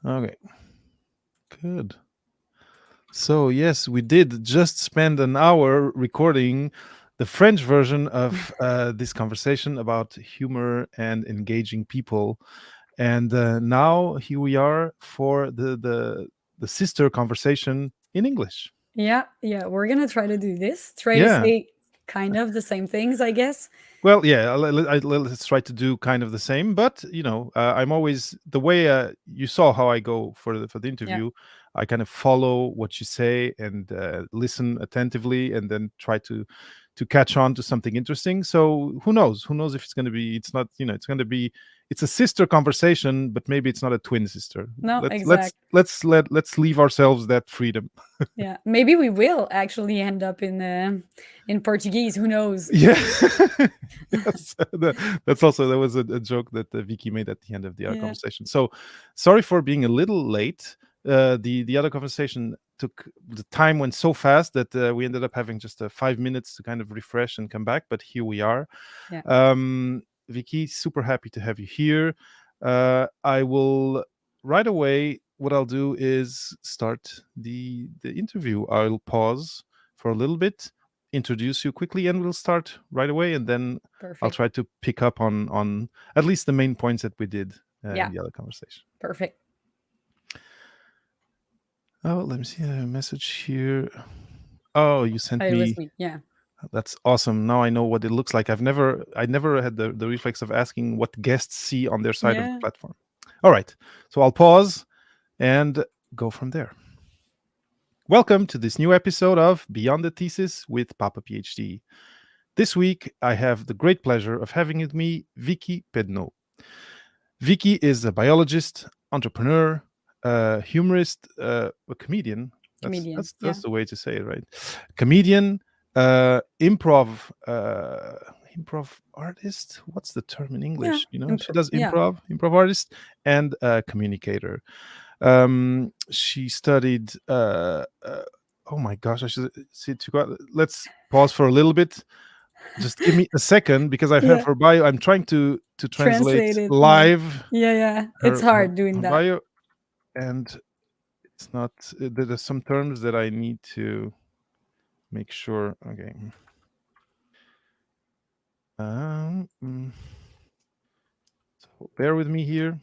Okay, good. So, yes, we did just spend an hour recording the French version of this conversation about humor and engaging people. And now here we are for the sister conversation in English. Yeah, we're gonna try to do this. Try to Yeah. say kind of the same things, I guess. Well, yeah, let's try to do kind of the same, but I'm always the way you saw how I go for the Yeah, interview. I kind of follow what you say and listen attentively, and then try to catch on to something interesting. So who knows? Who knows if it's going to be? It's not. It's going to be. It's a sister conversation, but maybe it's not a twin sister. no, Let's let's exact. let's leave ourselves that freedom. Yeah, maybe we will actually end up in Portuguese. Who knows? Yeah, yes. That was a joke that Vicky made at the end of the other Yeah, conversation. So, sorry for being a little late. The other conversation took the time went so fast that we ended up having just 5 minutes to kind of refresh and come back. But here we are. yeah, Vicky, super happy to have you here. I will right away. What I'll do is start the interview. I'll pause for a little bit, introduce you quickly, and we'll start right away. And then I'll perfect. try to pick up on at least the main points that we did in Yeah, the other conversation. perfect. Oh, let me see a message here. Oh, you Oh, sent it was me. me. Yeah, That's awesome. Now I know what it looks like. I never had the reflex of asking what guests see on their side of the yeah. platform. All right. So I'll pause and go from there. Welcome to this new episode of Beyond the Thesis with Papa PhD. This week, I have the great pleasure of having with me Vikie Pedneault. Vicky is a biologist, entrepreneur, humorist, a comedian. Comedian. That's Yeah, the way to say it, right? Comedian, improv artist. What's the term in yeah. English? She does Yeah. improv artist, and communicator. She studied. Oh my gosh! I should see. Let's pause for a little bit. Just give me a second because I have Yeah. her bio. I'm trying to translate Translated. Yeah, live yeah, yeah. It's her hard doing her that. bio, and it's not. There are some terms that I need to make sure. Okay. Mm, so bear with me here.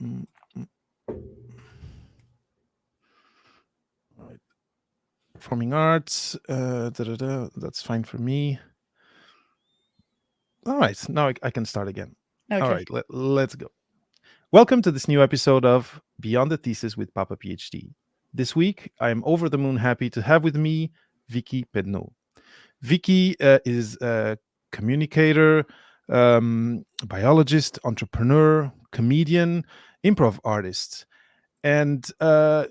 Mm, mm, all right. Performing arts. That's fine for me. All right. Now I can start again. All Okay. right. Let's go. Welcome to this new episode of Beyond the Thesis with Papa PhD. This week, I am over the moon happy to have with me Vikie Pedneault. Vicky is a communicator, biologist, entrepreneur, comedian, improv artist. And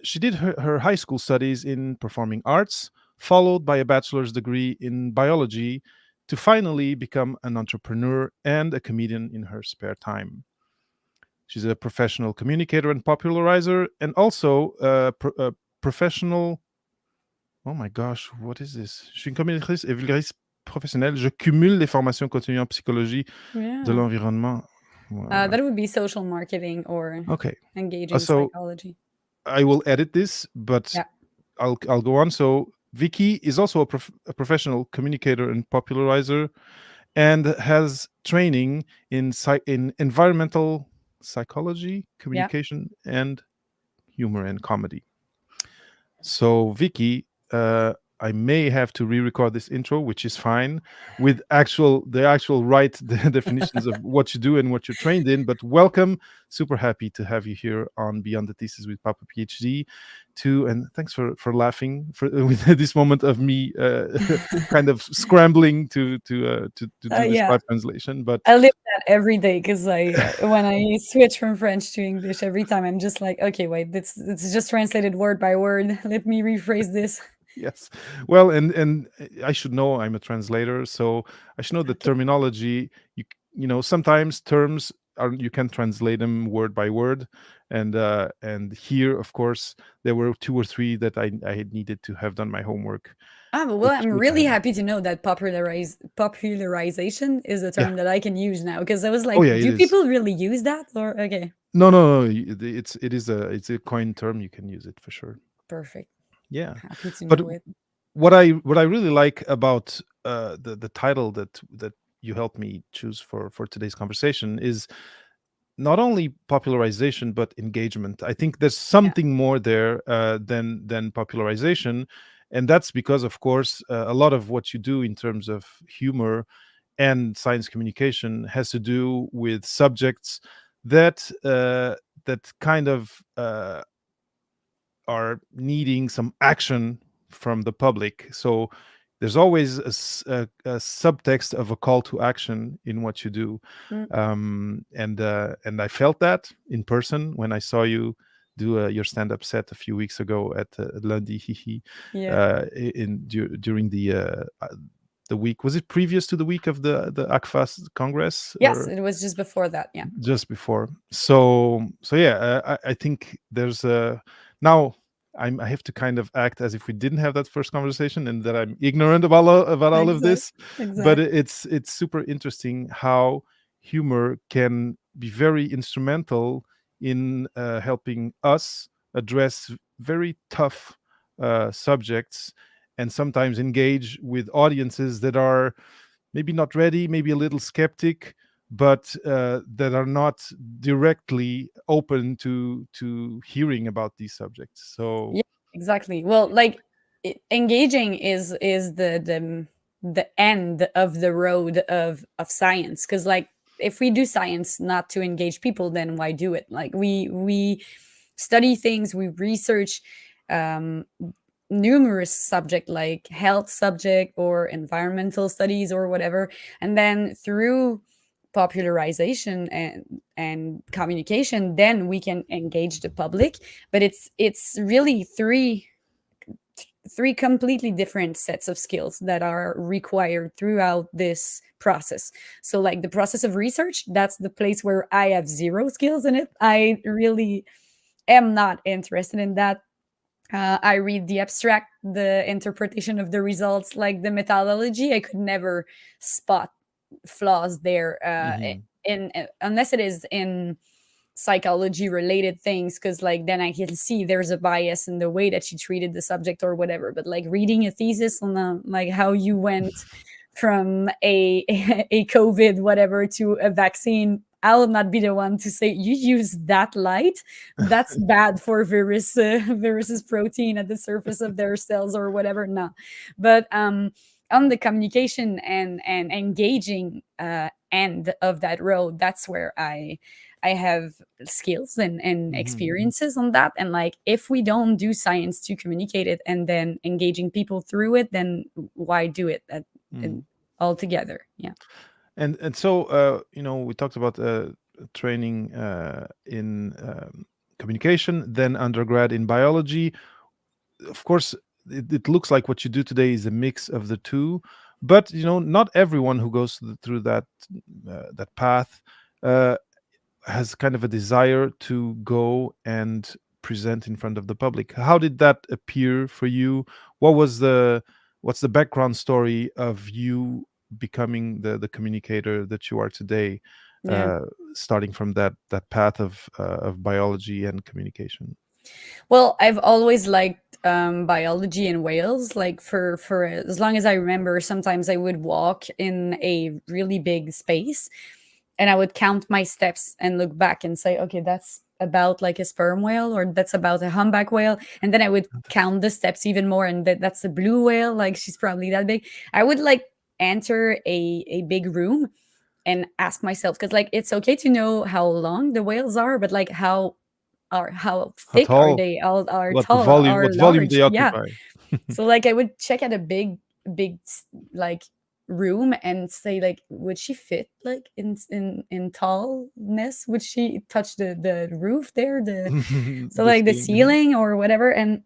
she did her high school studies in performing arts, followed by a bachelor's degree in biology to finally become an entrepreneur and a comedian in her spare time. She's a professional communicator and popularizer, and also a professional. Oh my gosh, what is this? Je suis une communicatrice et vulgariste professionnelle. Je cumule les formations continues en psychologie de Yeah. l'environnement. Voilà. That would be social marketing or Okay. engaging So psychology. I will edit this, but Yeah. I'll go on. So Vicky is also a professional communicator and popularizer, and has training in environmental psychology, Yeah. communication, and humor and comedy. So, Vicky, I may have to re-record this intro, which is fine, with the actual right definitions of what you do and what you're trained in. But welcome, super happy to have you here on Beyond the Thesis with Papa PhD. Too, and thanks for laughing for with this moment of me kind of scrambling to do this Yeah. live translation. But I live that every day because when I switch from French to English, every time I'm just like, okay, wait, this is just translated word by word. Let me rephrase this. yes, well, and I should know, I'm a translator, so I should know the Okay. terminology. Sometimes terms are, you can translate them word by word, and here, of course, there were two or three that I had needed to have done my homework. Ah, but well, which I'm which I really like. happy to know that popularization is a Yeah. term that I can use now, because I was Oh like, yeah, it do is. people really use that? Or okay, No, no, no. It's a coined term. You can use it for sure. perfect. Yeah, Happy to but know it. what I really like about the title that you helped me choose for today's conversation is not only popularization but engagement. I think there's Yeah. something more there than popularization, and that's because, of course, a lot of what you do in terms of humor and science communication has to do with subjects that kind of are needing some action from the public. So there's always a subtext of a call to action in what you do, Mm, and I felt that in person when I saw you do your stand-up set a few weeks ago at Lundi Hihi, yeah. during the week. Was it previous to the week of the ACFAS Congress, Yes, or it was just before that. Yeah. just before? So yeah, I think there's now I have to kind of act as if we didn't have that first conversation and that I'm ignorant about all of Exact. this, but Exact. it's super interesting how humor can be very instrumental in helping us address very tough subjects, and sometimes engage with audiences that are maybe not ready, maybe a little skeptic, but that are not directly open to hearing about these subjects. So Yeah, exactly. Well, like engaging is the end of the road of science, because like if we do science not to engage people, then why do it? Like we study things, we research um numerous subject like health subject or environmental studies or whatever, and then through popularization and communication, then we can engage the public. But it's really three completely different sets of skills that are required throughout this process. So like the process of research, that's the place where I have zero skills in it. I really am not interested in that. I read the abstract, the interpretation of the results, like the methodology. I could never spot flaws there, mhm. in unless it is in psychology related things, because like then I can see there's a bias in the way that she treated the subject or whatever. But like reading a thesis on like how you went from a a COVID whatever to a vaccine, I will not be the one to say you use that light. That's bad for viruses protein at the surface of their cells or whatever. No, but on the communication and engaging end of that road, that's where I have skills and Mhm. experiences on that. And like, if we don't do science to communicate it and then engaging people through it, then why do it Mhm. altogether? Yeah. And so we talked about training in communication, then undergrad in biology. Of course, it looks like what you do today is a mix of the two, but not everyone who goes through that path uh, has kind of a desire to go and present in front of the public. How did that appear for you? What's the background story of you becoming the communicator that you are today, Yeah. uh, starting from that path of biology and communication? Well, I've always liked biology in Wales. Like for as long as I remember, sometimes I would walk in a really big space, and I would count my steps and look back and say, okay, that's about like a sperm whale, or that's about a humpback whale. And then I would count the steps even more, and that's a blue whale. Like she's probably that big. I would like enter a big room and ask myself, because like it's okay to know how long the whales are, but like how How thick are tall? they? Are What the tall? volume? Are What volume they large? Yeah. occupy? So like I would check at a big like room and say like, would she fit like in tallness? Would she touch the roof there? The so The like the ceiling. Mhm. ceiling or whatever. And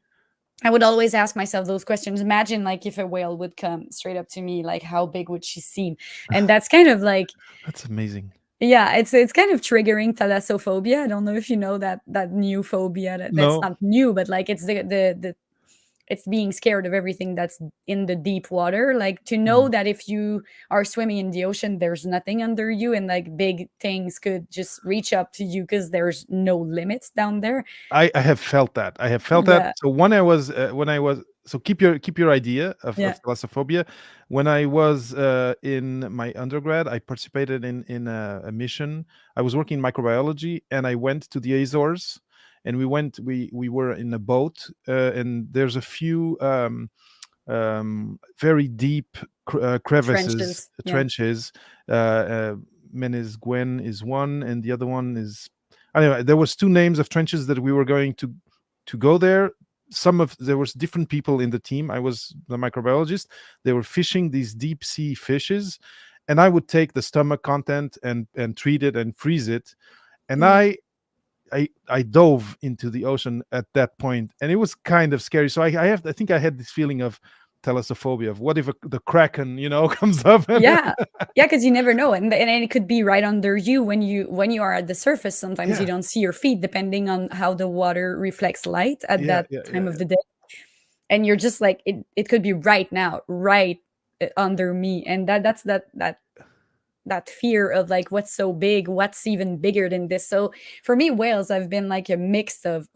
I would always ask myself those questions. Imagine like if a whale would come straight up to me, like how big would she seem? And that's kind of like, That's amazing. yeah, it's kind of triggering thalassophobia. I don't know if you know that new phobia, that's No. not new, but like it's the it's being scared of everything that's in the deep water, like to know Mhm. that if you are swimming in the ocean, there's nothing under you, and like big things could just reach up to you because there's no limits down there. I have felt that. I have felt that. Yeah, So when I was so keep your idea yeah, of thalassophobia. When I was in my undergrad, I participated in a mission. I was working in microbiology, and I went to the Azores, and we were in a boat, and there's a few very deep crevices, trenches, yeah, trenches. Uh, uh, Menes Gwen is one, and the other one is. Anyway, there was two names of trenches that we were going to go there. There was different people in the team. I was the microbiologist. They were fishing these deep sea fishes, and I would take the stomach content and treat it and freeze it. And yeah. I dove into the ocean at that point, and it was kind of scary. So I think I had this feeling of thalassophobia of what if the kraken comes up and Yeah. Yeah, because you never know, and it could be right under you when you are at the surface. Sometimes you yeah, don't see your feet, depending on how the water reflects light at yeah, that yeah, time yeah, of yeah. the day, and you're just like, it could be right now, right under me, and that's that fear of like what's so big, what's even bigger than this. So for me, whales have been like a mix of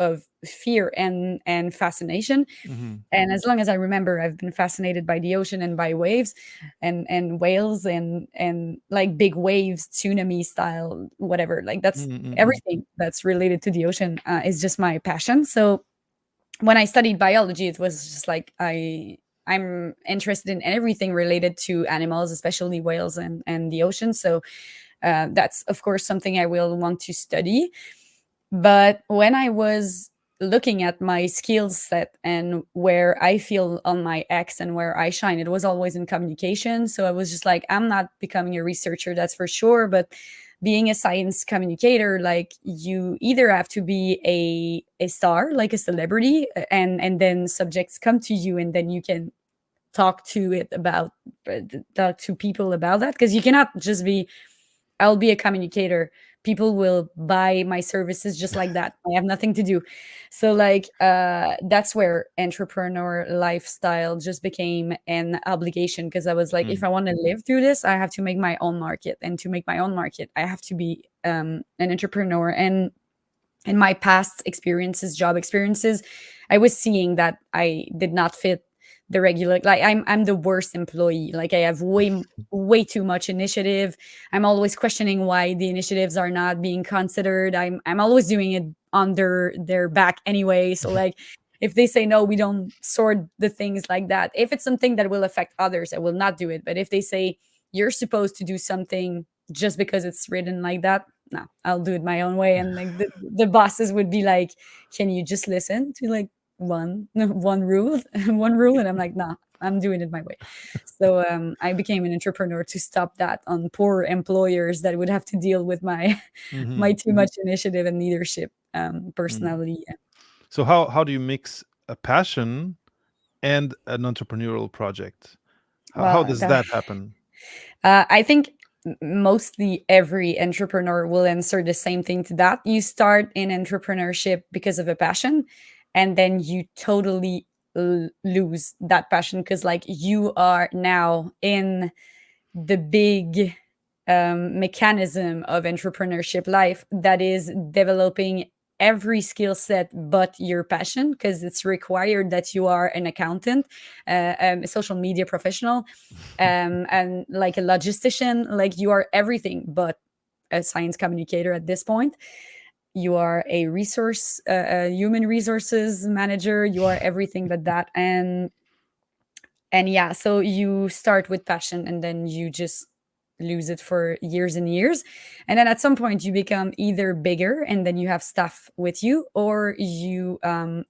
fear and fascination. Mhm. And as long as I remember, I've been fascinated by the ocean and by waves and whales and like big waves, tsunami style, whatever. Like that's Mm, mm, mm. everything that's related to the ocean is just my passion. So when I studied biology, it was just like I'm interested in everything related to animals, especially whales and the ocean. So that's of course something I will want to study. But when I was looking at my skill set and where I feel on my X and where I shine, it was always in communication. So I was just like, I'm not becoming a researcher, that's for sure. But being a science communicator, like you either have to be a star, like a celebrity, and then subjects come to you and then you can talk to it about talk to people about that, because you cannot just be, I'll be a communicator. People will buy my services just like that. I have nothing to do. So like that's where entrepreneur lifestyle just became an obligation, because I was like, if Mm. I want to live through this, I have to make my own market. And to make my own market, I have to be an entrepreneur. And in my past experiences, job experiences, I was seeing that I did not fit the regular, like I'm the worst employee. Like I have way too much initiative. I'm always questioning why the initiatives are not being considered. I'm always doing it under their back anyway. So like if they say no, we don't sort the things like that. If it's something that will affect others, I will not do it. But if they say you're supposed to do something just because it's written like that, no, I'll do it my own way. And like the bosses would be like, can you just listen to like one rule, one rule? And I'm like, nah, I'm doing it my way. So I became an entrepreneur to stop that on poor employers that would have to deal with my my Mhm. too much initiative and leadership Mm. personality. So how do you mix a passion and an entrepreneurial project? How Well, does that happen? I think mostly every entrepreneur will answer the same thing to that. You start in entrepreneurship because of a passion, and then you totally lose that passion because, like, you are now in the big mechanism of entrepreneurship life that is developing every skill set but your passion, because it's required that you are an accountant, a social media professional, and like a logistician. Like you are everything but a science communicator at this point. You are a a human resources manager. You are everything but that. And yeah, so you start with passion and then you just lose it for years and years. And then at some point you become either bigger and then you have staff with you, or you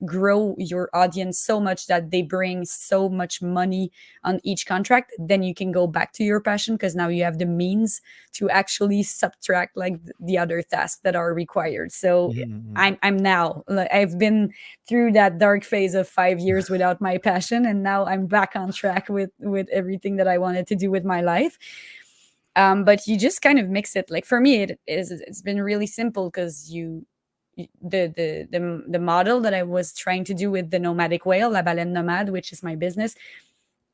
grow your audience so much that they bring so much money on each contract. Then you can go back to your passion because now you have the means to actually subtract like the other tasks that are required. So Mhm, mhm. I'm now, like, I've been through that dark phase of 5 years without my passion, and now I'm back on track with everything that I wanted to do with my life. But you just kind of mix it. Like for me, it's been really simple because the model that I was trying to do with the nomadic whale, La Baleine Nomade, which is my business,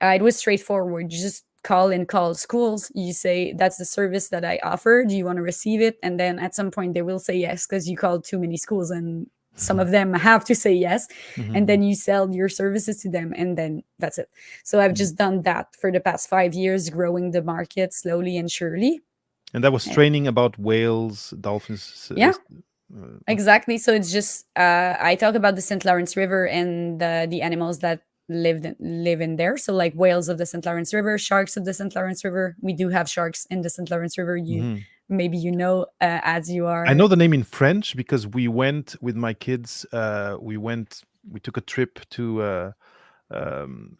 it was straightforward. You just call schools. You say, that's the service that I offer. Do you want to receive it? And then at some point they will say yes, because you called too many schools and some of them have to say yes. And then you sell your services to them, and then that's it. So I've just done that for the past 5 years, growing the market slowly and surely. And that was training about whales, dolphins. Yeah, Okay. exactly. So it's just I talk about the St. Lawrence River and the animals that live in there. So like whales of the St. Lawrence River, sharks of the St. Lawrence River. We do have sharks in the St. Lawrence River. You Mhm. maybe as you I are. know the name in French because we went with my kids. We took a trip to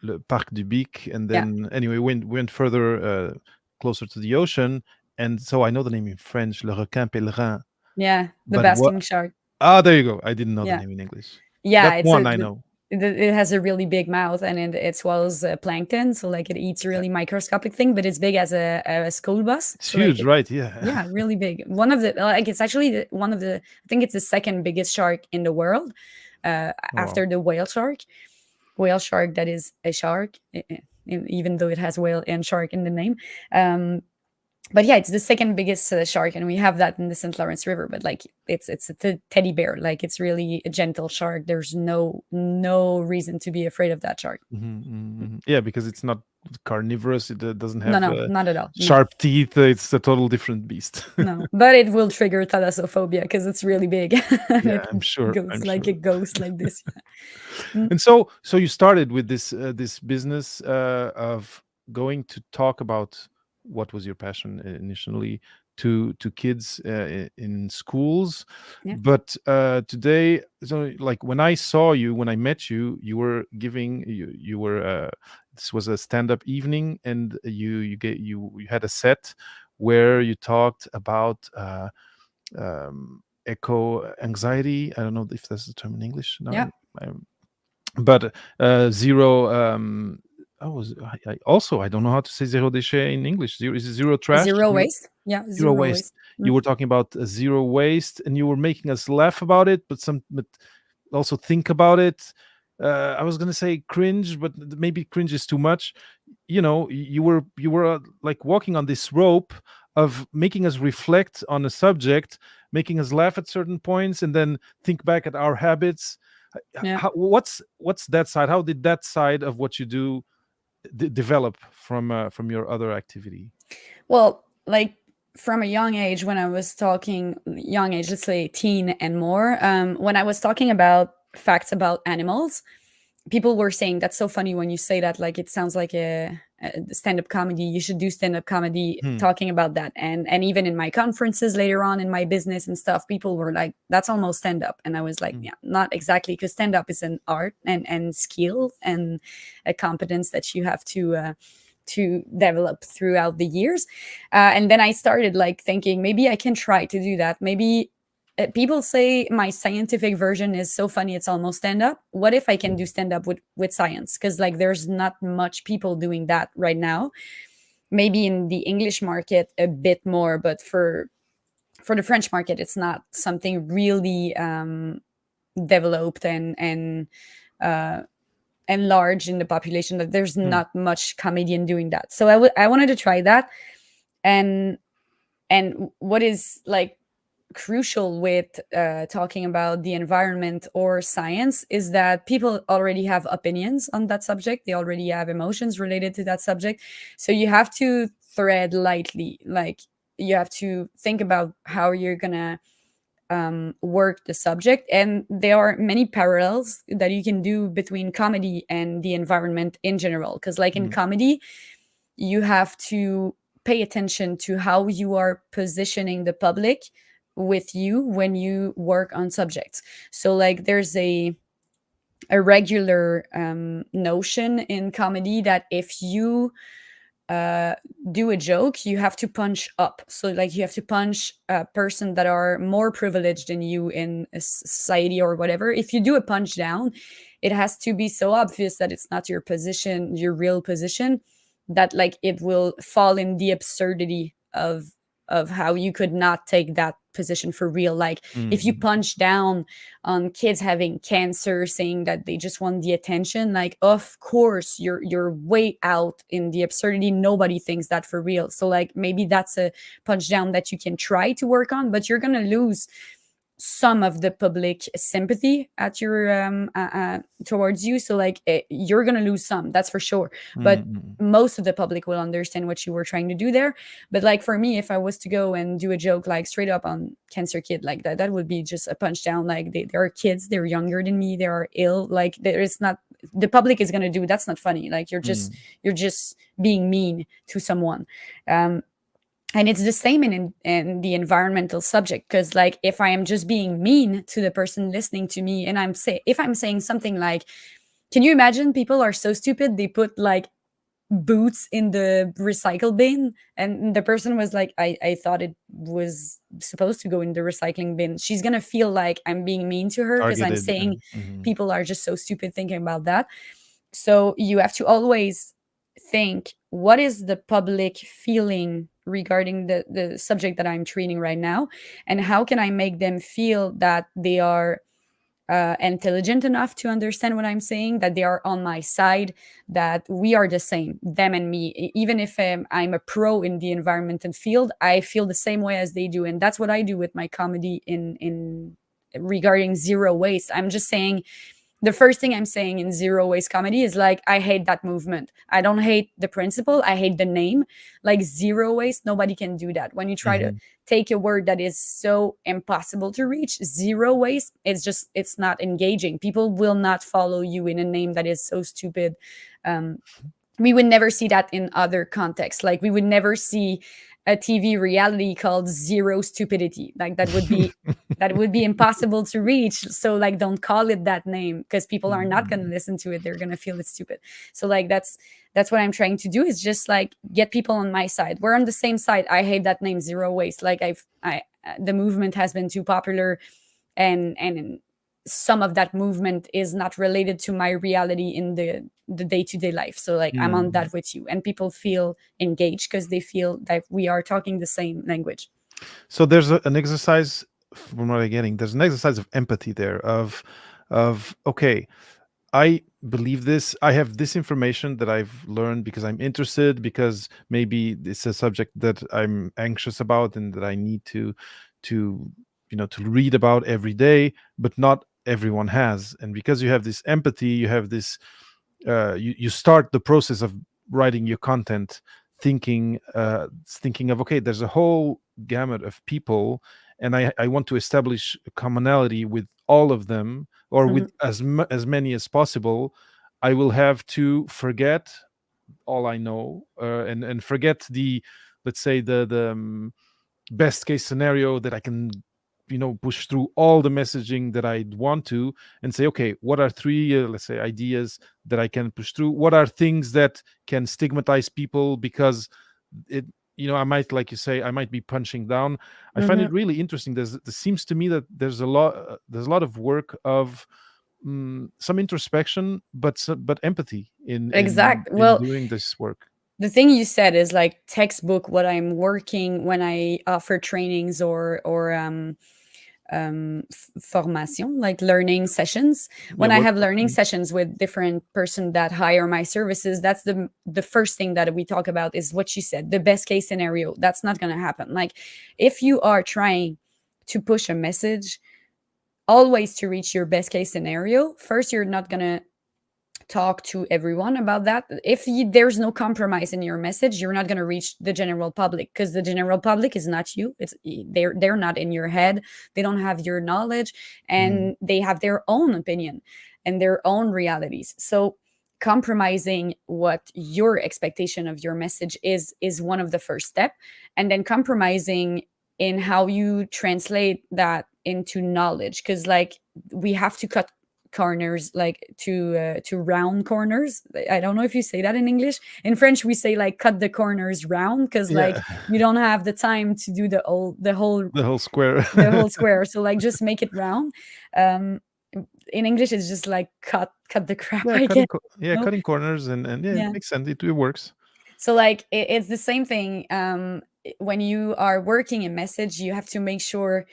le Parc du Bic, and Yeah, then anyway, we went further, closer to the ocean, and so I know the name in French, le requin pèlerin. yeah, the But what? basking shark. Ah, there you go. I didn't know the Yeah, name in English. yeah. That's It's one I know. it has a really big mouth, and it swallows plankton. So like it eats Yeah. really microscopic thing, but it's big as a school bus. It's So like huge, right? Yeah. yeah, really big. One of the like it's actually one of the, I think it's the second biggest shark in the world, Wow. after the whale shark. Whale shark, that is a shark, even though it has whale and shark in the name. Um, but yeah, it's the second biggest shark, and we have that in the St. Lawrence River. But like it's a teddy bear, like it's really a gentle shark. There's no reason to be afraid of that shark. Yeah, because it's not carnivorous. It doesn't No, have no, not at all. No, sharp teeth. It's a total different beast. no. But it will trigger thalassophobia because it's really big. Yeah, It I'm sure. goes I'm like a sure. ghost, like this. Mm, And so you started with this business of going to talk about what was your passion initially to kids in schools, yeah, but today, so like when I saw you, when I met you, you were giving you were this was a stand-up evening, and you had a set where you talked about echo anxiety. I don't know if that's the term in English now. yeah. But zero. I don't know how to say zero déchet in English. Zero, is it zero trash? Zero waste. Yeah, Zero zero waste. waste. You Mm, were talking about zero waste, and you were making us laugh about it, but also think about it. I was gonna say cringe, but maybe cringe is too much. You were like walking on this rope of making us reflect on a subject, making us laugh at certain points, and then think back at our habits. yeah. What's that side? How did that side of what you do develop from your other activity? Well, like from a young age, when I was talking, young age, let's say teen and more, when I was talking about facts about animals, people were saying, that's so funny when you say that, like it sounds like a stand-up comedy. You should do stand-up comedy Hmm. talking about that. And even in my conferences later on in my business and stuff, people were like, that's almost stand-up. And I was like, Hmm. yeah, not exactly, because stand-up is an art and skill and a competence that you have to develop throughout the years. And then I started like thinking, maybe I can try to do that. Maybe people say my scientific version is so funny it's almost stand up. What if I can do stand up with science? Because like there's not much people doing that right now. Maybe in the English market a bit more, but for the French market, it's not something really developed uh, and large in the population. That there's Hmm. not much comedian doing that. So I wanted to try that. and and what is like crucial with talking about the environment or science is that people already have opinions on that subject. They already have emotions related to that subject. So you have to thread lightly. Like you have to think about how you're gonna work the subject. And there are many parallels that you can do between comedy and the environment in general. Because, like in Hmm. comedy, you have to pay attention to how you are positioning the public with you when you work on subjects. So like there's a regular notion in comedy that if you uh, do a joke, you have to punch up. So like you have to punch a person that are more privileged than you in a society or whatever. If you do a punch down, it has to be so obvious that it's not your position, your real position, that like it will fall in the absurdity of how you could not take that position for real. Like if you Mm, punch down on kids having cancer, saying that they just want the attention, like of course you're way out in the absurdity. Nobody thinks that for real. So like maybe that's a punch down that you can try to work on, but you're gonna lose some of the public sympathy at your towards you. So like you're gonna lose some, that's for sure, mm, but mm, most of the public will understand what you were trying to do there. But like for me, if I was to go and do a joke like straight up on cancer kid like that, that would be just a punch down. Like they are kids, they're younger than me, they are ill, like there is not, the public is gonna do, that's not funny. Like mm, you're just being mean to someone. um and it's the same in the environmental subject, because like if I am just being mean to the person listening to me, and if I'm saying something like, can you imagine people are so stupid they put like boots in the recycle bin, and the person was like, I thought it was supposed to go in the recycling bin. She's gonna feel like I'm being mean to her because I'm targeted. saying Mhm. people are just so stupid thinking about that. So you have to always think, what is the public feeling regarding the subject that I'm treating right now? And how can I make them feel that they are intelligent enough to understand what I'm saying, that they are on my side, that we are the same, them and me. Even if I'm a pro in the environmental field, I feel the same way as they do. And that's what I do with my comedy in regarding zero waste. I'm just saying, the first thing I'm saying in zero waste comedy is like, I hate that movement. I don't hate the principle. I hate the name. Like zero waste, nobody can do that. When you try to Mhm. take a word that is so impossible to reach, zero waste, it's not engaging. People will not follow you in a name that is so stupid. Um, we would never see that in other contexts. Like we would never see a TV reality called Zero Stupidity. Like that would be impossible to reach. So like don't call it that name, because people are not going to Mm, listen to it. They're going to feel it's stupid. So like that's what I'm trying to do, is just like get people on my side. We're on the same side. I hate that name, Zero Waste. Like I the movement has been too popular, and some of that movement is not related to my reality in the day-to-day life. So like I'm on mm. that with you, and people feel engaged because they feel that we are talking the same language. So there's an exercise from what I'm getting. There's an exercise of empathy there. Of okay, I believe this. I have this information that I've learned because I'm interested, because maybe it's a subject that I'm anxious about and that I need to to read about every day, but not everyone has. And because you have this empathy, you have this you start the process of writing your content thinking of, okay, there's a whole gamut of people, and I want to establish a commonality with all of them, or Mhm, with as many as possible. I will have to forget all I know, and forget the, let's say, the best case scenario, that I can push through all the messaging that I want to, and say, okay, what are three, let's say, ideas that I can push through? What are things that can stigmatize people? Because it I might, like you say, I might be punching down. I find mhm. it really interesting. There seems to me that there's a lot of work of some introspection, but empathy in Exact. in Well, doing this work. the thing you said is like textbook what I'm working when I offer trainings or formation, like learning sessions. Yeah, When I have workshop. learning sessions with different person that hire my services, that's the first thing that we talk about, is what you said, the best case scenario. That's not going to happen. Like if you are trying to push a message, always to reach your best case scenario, first you're not going to talk to everyone about that. If there's no compromise in your message, you're not going to reach the general public, because the general public is not you. They're not in your head. They don't have your knowledge, Mhm. and they have their own opinion and their own realities. So compromising what your expectation of your message is one of the first step, and then compromising in how you translate that into knowledge, because like we have to cut corners, like to round corners. I don't know if you say that in English. In French we say like cut the corners round, because like Yeah. you don't have the time to do The whole square. the whole square. So like just make it round. um in English it's just like cut the crap, Yeah, I guess. yeah, No? cutting corners, and yeah, it Yeah. makes sense. It works. So like it's the same thing. When you are working a message, you have to make sure,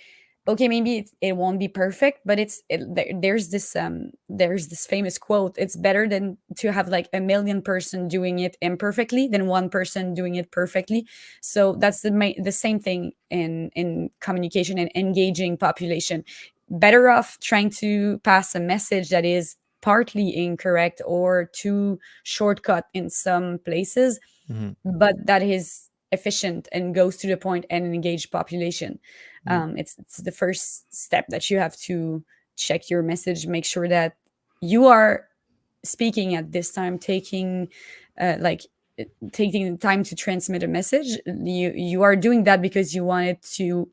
okay, maybe it won't be perfect, but there's this famous quote: it's better than to have like a million person doing it imperfectly than one person doing it perfectly. So that's the same thing in communication and engaging population. Better off trying to pass a message that is partly incorrect or too shortcut in some places, Mhm. but that is efficient and goes to the point and engage population. Mm. It's the first step that you have to check your message, make sure that you are speaking at this time, like taking the time to transmit a message. You are doing that because you want it to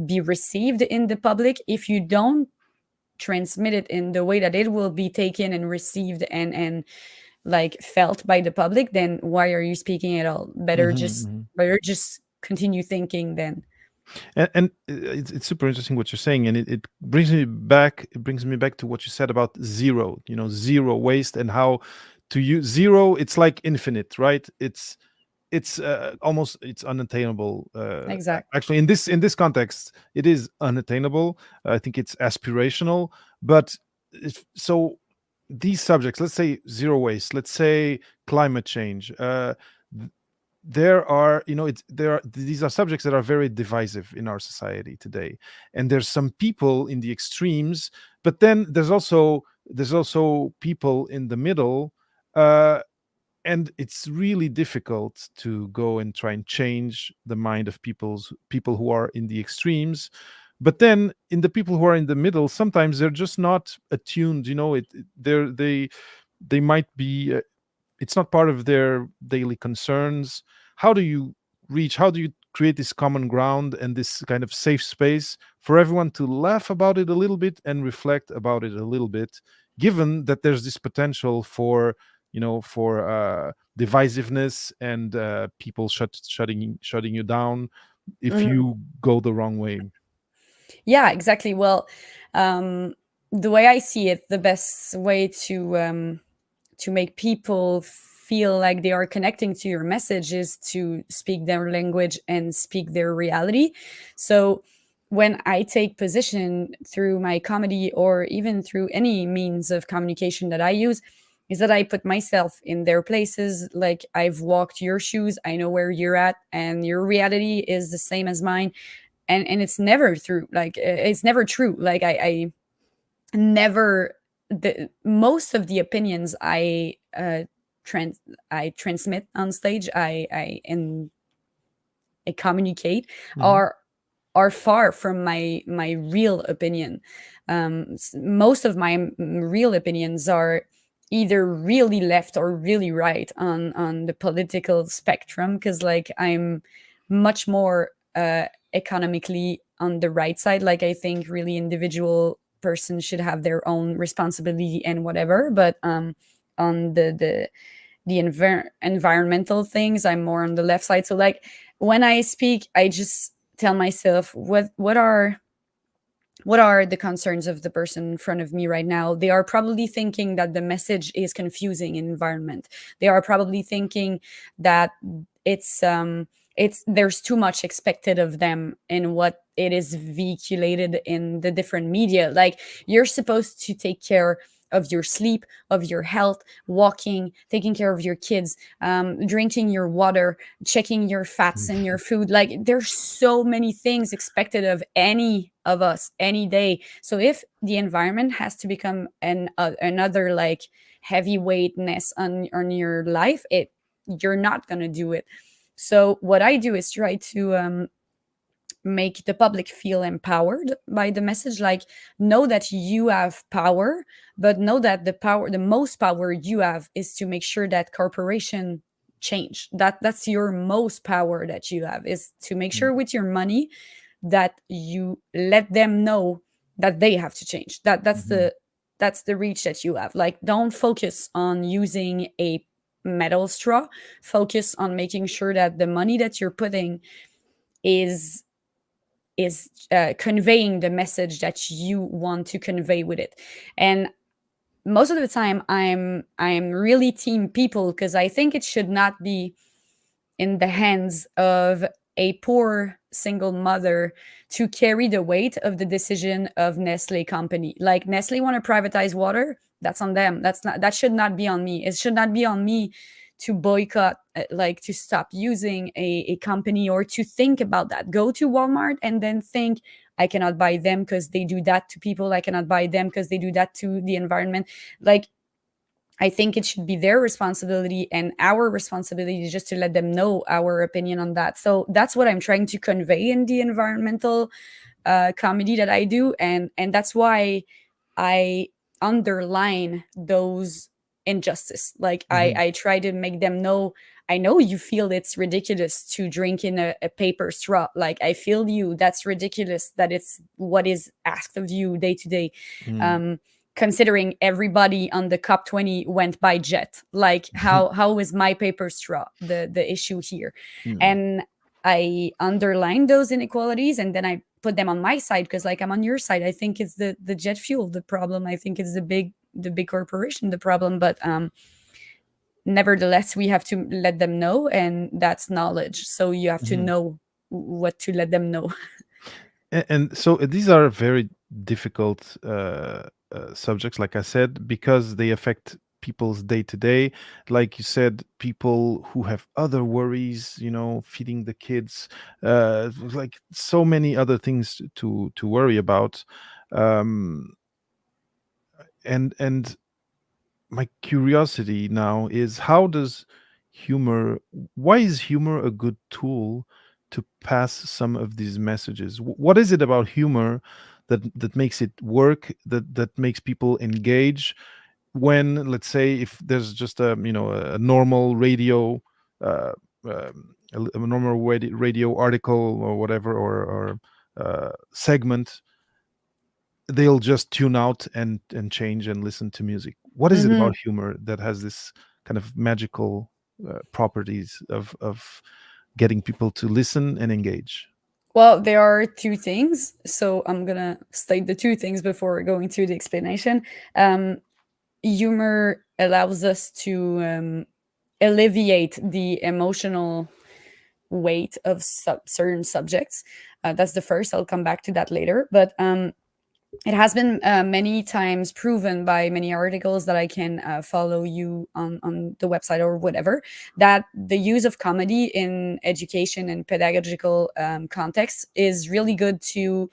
be received in the public. If you don't transmit it in the way that it will be taken and received and like felt by the public, then why are you speaking at all? Mhm, mhm. Better just continue thinking then. And it's super interesting what you're saying, and it brings me back. It brings me back to what you said about zero. You know, zero waste, and how to use zero. It's like infinite, right? It's almost it's unattainable. Exactly. Actually, in this context, it is unattainable. I think it's aspirational, but so these subjects, let's say zero waste, let's say climate change. Th- there are, these are subjects that are very divisive in our society today, and there's some people in the extremes, but then there's also people in the middle. Uh, and it's really difficult to go and try and change the mind of people who are in the extremes. But then in the people who are in the middle, sometimes they're just not attuned. They might be, it's not part of their daily concerns. How do you create this common ground and this kind of safe space for everyone to laugh about it a little bit and reflect about it a little bit, given that there's this potential for divisiveness and people shutting you down if Mhm. you go the wrong way. Yeah, exactly. Well, um, the way I see it, the best way to make people feel like they are connecting to your message is to speak their language and speak their reality. So when I take position through my comedy or even through any means of communication that I use, is that I put myself in their places. Like, I've walked your shoes, I know where you're at, and your reality is the same as mine. And it's never true. Like, it's never true. Like, I never, the most of the opinions trans I transmit on stage, I communicate, Hmm. are far from my real opinion. Most of my real opinions are either really left or really right on the political spectrum, because like I'm much more economically on the right side. Like, I think really individual persons should have their own responsibility and whatever, but on the environmental things, I'm more on the left side. So like, when I speak, I just tell myself what are the concerns of the person in front of me right now. They are probably thinking that the message is confusing in environment. They are probably thinking that it's there's too much expected of them in what it is vehiculated in the different media. Like, you're supposed to take care of your sleep, of your health, walking, taking care of your kids, drinking your water, checking your fats in your food. Like, there's so many things expected of any of us any day. So if the environment has to become another like heavyweightness on your life, it you're not going to do it. So what I do is try to make the public feel empowered by the message. Like, know that you have power, but know that the most power you have is to make sure that corporation change. That's your most power that you have, is to make sure with your money that you let them know that they have to change. Hmm. That's the reach that you have. Like, don't focus on using a metal straw. Focus on making sure that the money that you're putting is conveying the message that you want to convey with it. And most of the time, I'm really team people, because I think it should not be in the hands of a poor single mother to carry the weight of the decision of Nestle company. Like Nestle want to privatize water, that's on them. That should not be on me. It should not be on me to boycott, like to stop using a company, or to think about that. Go to Walmart and then think, I cannot buy them because they do that to people. I cannot buy them because they do that to the environment. Like, I think it should be their responsibility and our responsibility just to let them know our opinion on that. So that's what I'm trying to convey in the environmental comedy that I do, and that's why I underline those injustice. Like Hmm. I try to make them know. I know you feel it's ridiculous to drink in a paper straw. Like I feel you. That's ridiculous. That it's what is asked of you day to day. Mm. Um, Considering everybody on the COP 20 went by jet. Like how is my paper straw the issue here? Mm. And I underline those inequalities, and then I put them on my side, because like I'm on your side. I think it's the jet fuel the problem. I think it's the big corporation the problem. But nevertheless, we have to let them know, and that's knowledge. So you have to Mhm. know what to let them know. And so these are very difficult subjects, like I said, because they affect people's day to day. Like you said, people who have other worries, feeding the kids, like so many other things to worry about. Um, and my curiosity now is, how does humor why is humor a good tool to pass some of these messages? What is it about humor that makes it work, that makes people engage, when, let's say, if there's just a normal radio, uh, a normal radio article or whatever, or segment, they'll just tune out and change and listen to music. What is it about Hmm. humor that has this kind of magical properties of getting people to listen and engage? Well, there are two things. So I'm gonna state the two things before going through the explanation. Um, Humor allows us to alleviate the emotional weight of certain subjects. That's the first. I'll come back to that later. But it has been many times proven by many articles that I can follow you on the website or whatever, that the use of comedy in education and pedagogical contexts is really good to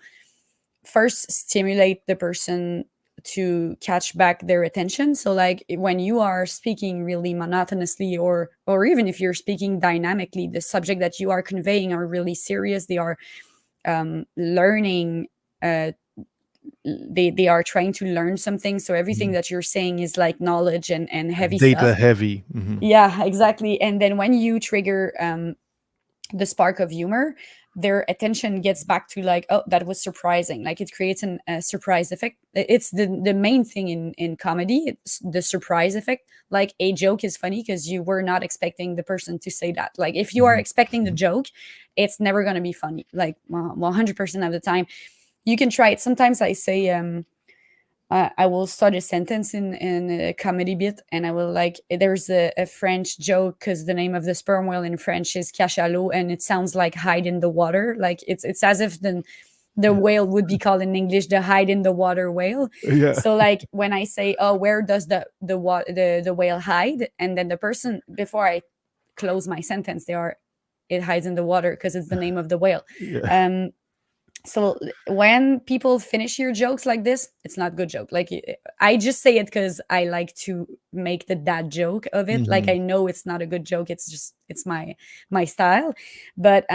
first stimulate the person to catch back their attention. So like when you are speaking really monotonously, or even if you're speaking dynamically, the subject that you are conveying are really serious. They are learning, uh, they are trying to learn something. So everything Mhm. that you're saying is like knowledge and heavy Data stuff. heavy. Hmm. Yeah, exactly. And then when you trigger the spark of humor, their attention gets back to like, oh, that was surprising. Like it creates a surprise effect. It's the main thing in comedy. It's the surprise effect. Like a joke is funny because you were not expecting the person to say that. Like if you are Hmm. expecting the joke, it's never going to be funny, like 100% of the time. You can try it. Sometimes I say I will start a sentence in a comedy bit, and I will like, there's a French joke because the name of the sperm whale in French is cachalot, and it sounds like hide in the water. Like it's as if the whale would be called in English the hide in the water whale. Yeah. So like when I say, oh, where does the whale hide, and then the person, before I close my sentence, they are, it hides in the water because it's the name of the whale. Yeah. Um, so when people finish your jokes like this, it's not good joke. Like I just say it because I like to make the dad joke of it. Like Hmm. I know it's not a good joke. It's just, it's my style. But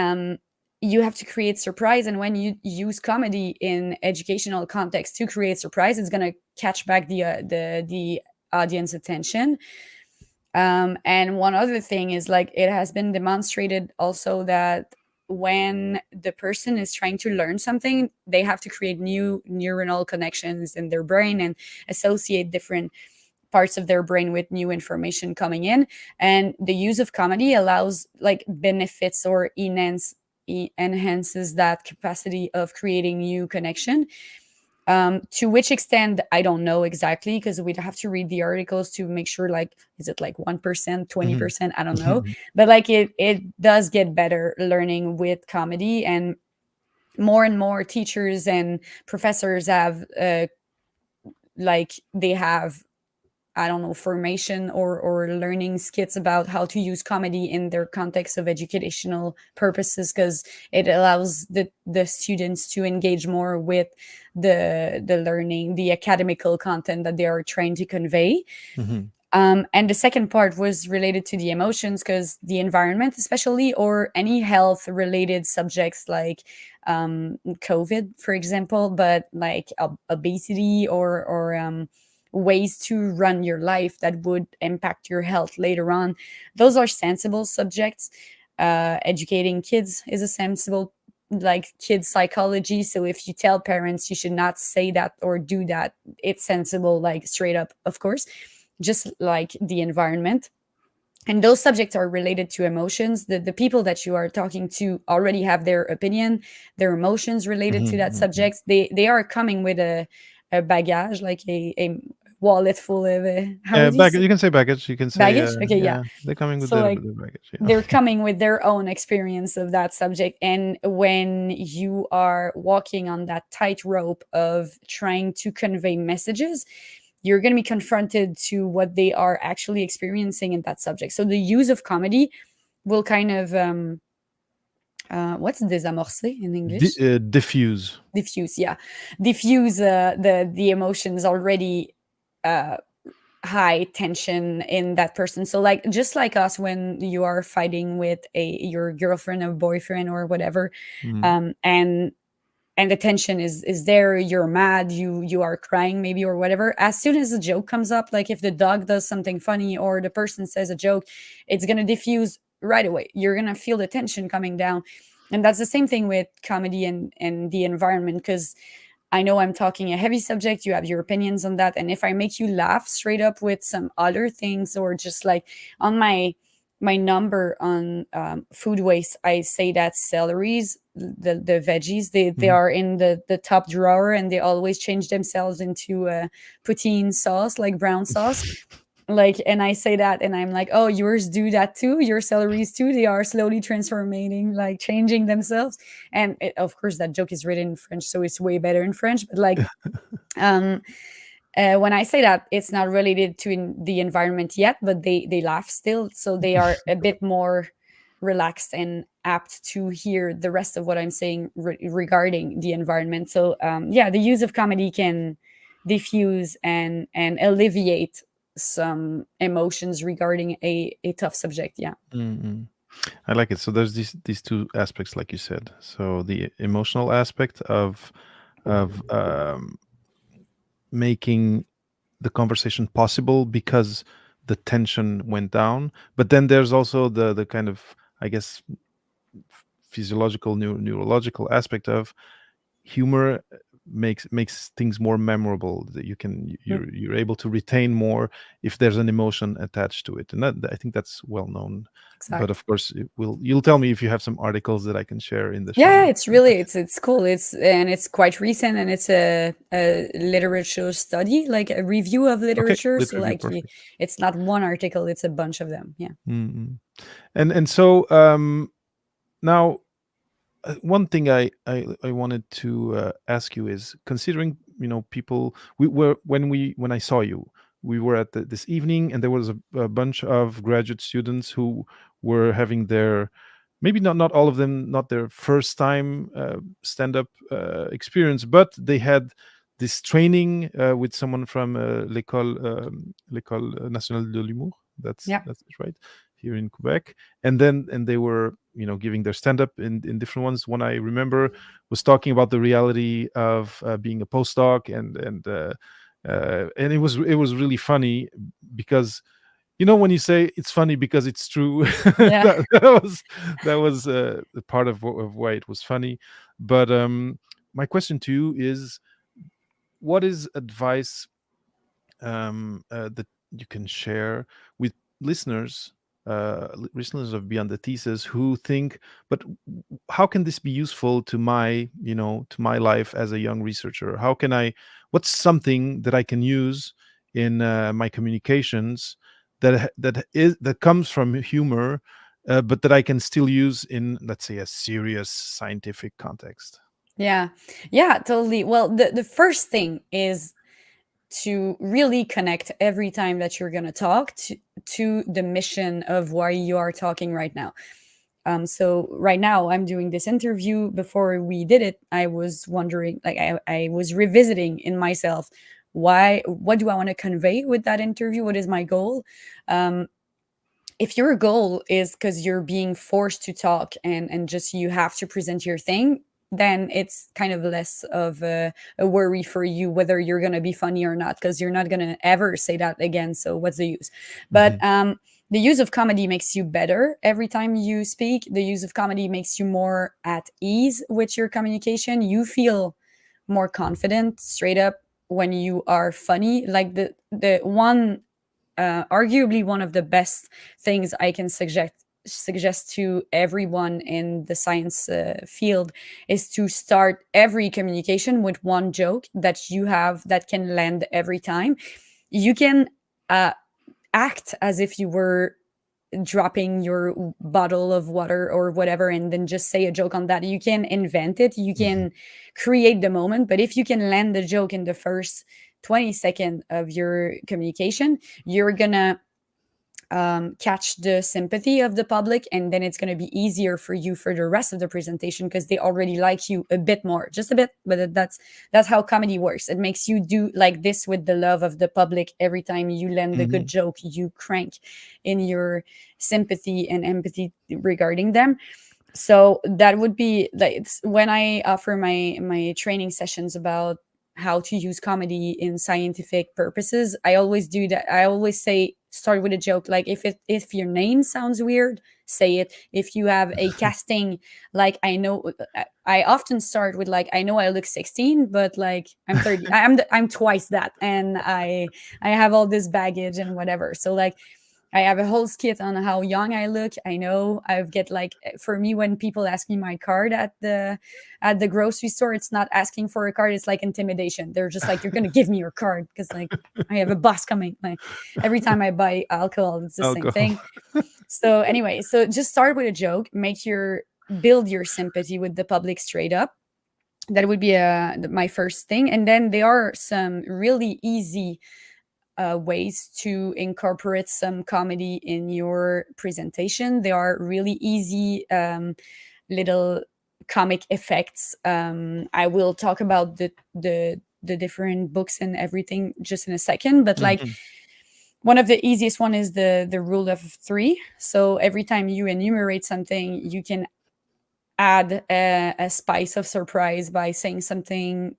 you have to create surprise, and when you use comedy in educational context to create surprise, it's gonna catch back the audience attention. And one other thing is, like, it has been demonstrated also that when the person is trying to learn something, they have to create new neuronal connections in their brain and associate different parts of their brain with new information coming in. And the use of comedy allows, like, benefits or enhances that capacity of creating new connection. To which extent, I don't know exactly, because we'd have to read the articles to make sure, like, is it like 1%, Mhm. 20%? I don't know. But like it does get better learning with comedy, and more teachers and professors have like they have, I don't know, formation or learning skits about how to use comedy in their context of educational purposes, because it allows the students to engage more with the learning, the academical content that they are trying to convey. Mhm. And the second part was related to the emotions, because the environment, especially, or any health related subjects like COVID, for example, but like obesity or ways to run your life that would impact your health later on. Those are sensible subjects. Educating kids is a sensible, like, kids psychology. So if you tell parents you should not say that or do that, it's sensible, like straight up, of course, just like the environment. And those subjects are related to emotions. The people that you are talking to already have their opinion, their emotions related to Mhm. that Mhm. subject. They are coming with a baggage, like a wallet full of how Yeah, would you baggage. say, You can say baggage. You can say, baggage? Okay, yeah. yeah, they're coming with So like their baggage. Yeah. they're coming with their own experience of that subject. And when you are walking on that tightrope of trying to convey messages, you're going to be confronted to what they are actually experiencing in that subject. So the use of comedy will kind of what's désamorcer in English? Diffuse. Diffuse, yeah, diffuse the emotions already uh, high tension in that person. So like, just like us, when you are fighting with a your girlfriend or boyfriend or whatever, Mm. and the tension is there, you're mad, you are crying maybe or whatever. As soon as a joke comes up, like if the dog does something funny or the person says a joke, it's going to diffuse right away. You're going to feel the tension coming down. And that's the same thing with comedy and the environment, because I know I'm talking a heavy subject, you have your opinions on that, and if I make you laugh straight up with some other things, or just like on my number on food waste, I say that celeries, the veggies, they Mhm. are in the top drawer, and they always change themselves into poutine sauce, like brown sauce. Like, and I say that, and I'm like, oh, yours do that too, your celeries too, they are slowly transforming, like changing themselves. And of course that joke is written in French, so it's way better in French. But like, um when I say that, it's not related to the environment yet, but they laugh still, so they are a bit more relaxed and apt to hear the rest of what I'm saying regarding the environment. So yeah, the use of comedy can diffuse and alleviate some emotions regarding a tough subject. Yeah, Mm. I like it. So there's these two aspects, like you said. So the emotional aspect of making the conversation possible because the tension went down. But then there's also the kind of, I guess, physiological, neurological aspect of humor makes things more memorable. That you can mm, you're able to retain more if there's an emotion attached to it, and that, I think that's well known. But exactly. of course, you'll tell me if you have some articles that I can share in the show Yeah, notes. it's really it's cool. It's quite recent, and it's a literature study, like a review of Okay, literature. lit So review, like, perfect. it's not one article; it's a bunch of them. Yeah. Mm. And so now, one thing I wanted to ask you is, considering, people, we were when I saw you, we were at this evening, and there was a bunch of graduate students who were having their, maybe not all of them, not their first time stand up experience, but they had this training with someone from l'école nationale de l'humour. Yeah. That's it, right, here in Quebec. And they were, giving their stand up in different ones. One I remember was talking about the reality of being a postdoc, and it was really funny, because when you say it's funny because it's true, Yeah. that was the part of why it was funny. But my question to you is, what is advice that you can share with listeners listeners of Beyond the Thesis who think, but how can this be useful to my, to my life as a young researcher? How can I? What's something that I can use in my communications that comes from humor, but that I can still use in, let's say, a serious scientific context? Yeah. Yeah, totally. Well, the first thing is to really connect every time that you're going to talk to the mission of why you are talking right now. So right now I'm doing this interview. Before we did it, I was wondering, like, I was revisiting in myself, what do I want to convey with that interview? What is my goal? Um, if your goal is because you're being forced to talk and just you have to present your thing, then it's kind of less of a worry for you whether you're going to be funny or not, because you're not going to ever say that again, so what's the use? But Hmm. the use of comedy makes you better every time you speak. The use of comedy makes you more at ease with your communication. You feel more confident straight up when you are funny. Like the one arguably one of the best things I can suggest to everyone in the science field is to start every communication with one joke that you have that can land every time. You can uh, act as if you were dropping your bottle of water or whatever and then just say a joke on that. You can invent it, you Hmm. can create the moment, but if you can land the joke in the first 20 seconds of your communication, you're gonna catch the sympathy of the public, and then it's going to be easier for you for the rest of the presentation because they already like you a bit more, just a bit. But that's how comedy works. It makes you do like this with the love of the public. Every time you land a good Hmm. joke, you crank in your sympathy and empathy regarding them. So that would be like when I offer my training sessions about how to use comedy in scientific purposes, I always do that. I always say start with a joke. Like if your name sounds weird, say it. If you have a casting, like I know, I often start with like, I know I look 16, but like I'm 30. I'm twice that, and I have all this baggage and whatever. So like I have a whole skit on how young I look. I know I've get like, for me, when people ask me my card at the grocery store, it's not asking for a card, it's like intimidation. They're just like, you're gonna give me your card because like I have a bus coming. Like every time I buy alcohol, it's the same Alcohol. thing. So anyway, so just start with a joke, build your sympathy with the public straight up. That would be my first thing. And then there are some really easy ways to incorporate some comedy in your presentation. There are really easy little comic effects. I will talk about the different books and everything just in a second, but like Hmm. one of the easiest one is the rule of three. So every time you enumerate something, you can add a spice of surprise by saying something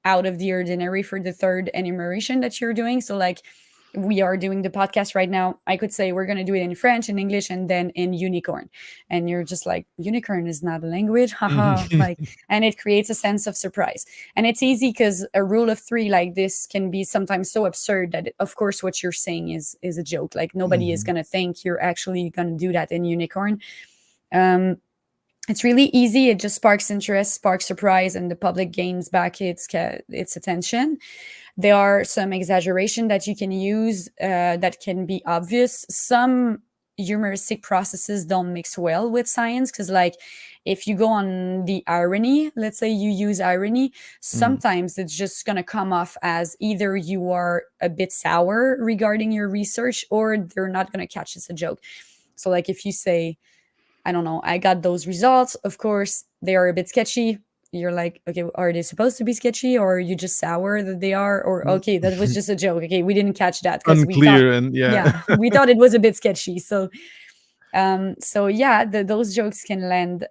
out of the ordinary for the third enumeration that you're doing. So like we are doing the podcast right now, I could say we're going to do it in French, in English, and then in unicorn. And you're just like, unicorn is not a language, haha. Like, and it creates a sense of surprise. And it's easy because a rule of three like this can be sometimes so absurd that of course what you're saying is a joke. Like nobody is Hmm. going to think you're actually going to do that in unicorn. um it's really easy. It just sparks interest, sparks surprise, and the public gains back its attention. There are some exaggeration that you can use that can be obvious. Some humoristic processes don't mix well with science because, like, if you go on the irony, let's say you use irony, Hmm. sometimes it's just going to come off as either you are a bit sour regarding your research or they're not going to catch it's a joke. So, like, if you say, I don't know, I got those results. Of course, they are a bit sketchy. You're like, okay, are they supposed to be sketchy or are you just sour that they are? Or, okay, that was just a joke. Okay, we didn't catch that because we thought, Unclear, and yeah. yeah, we thought it was a bit sketchy. So, so yeah, those jokes can land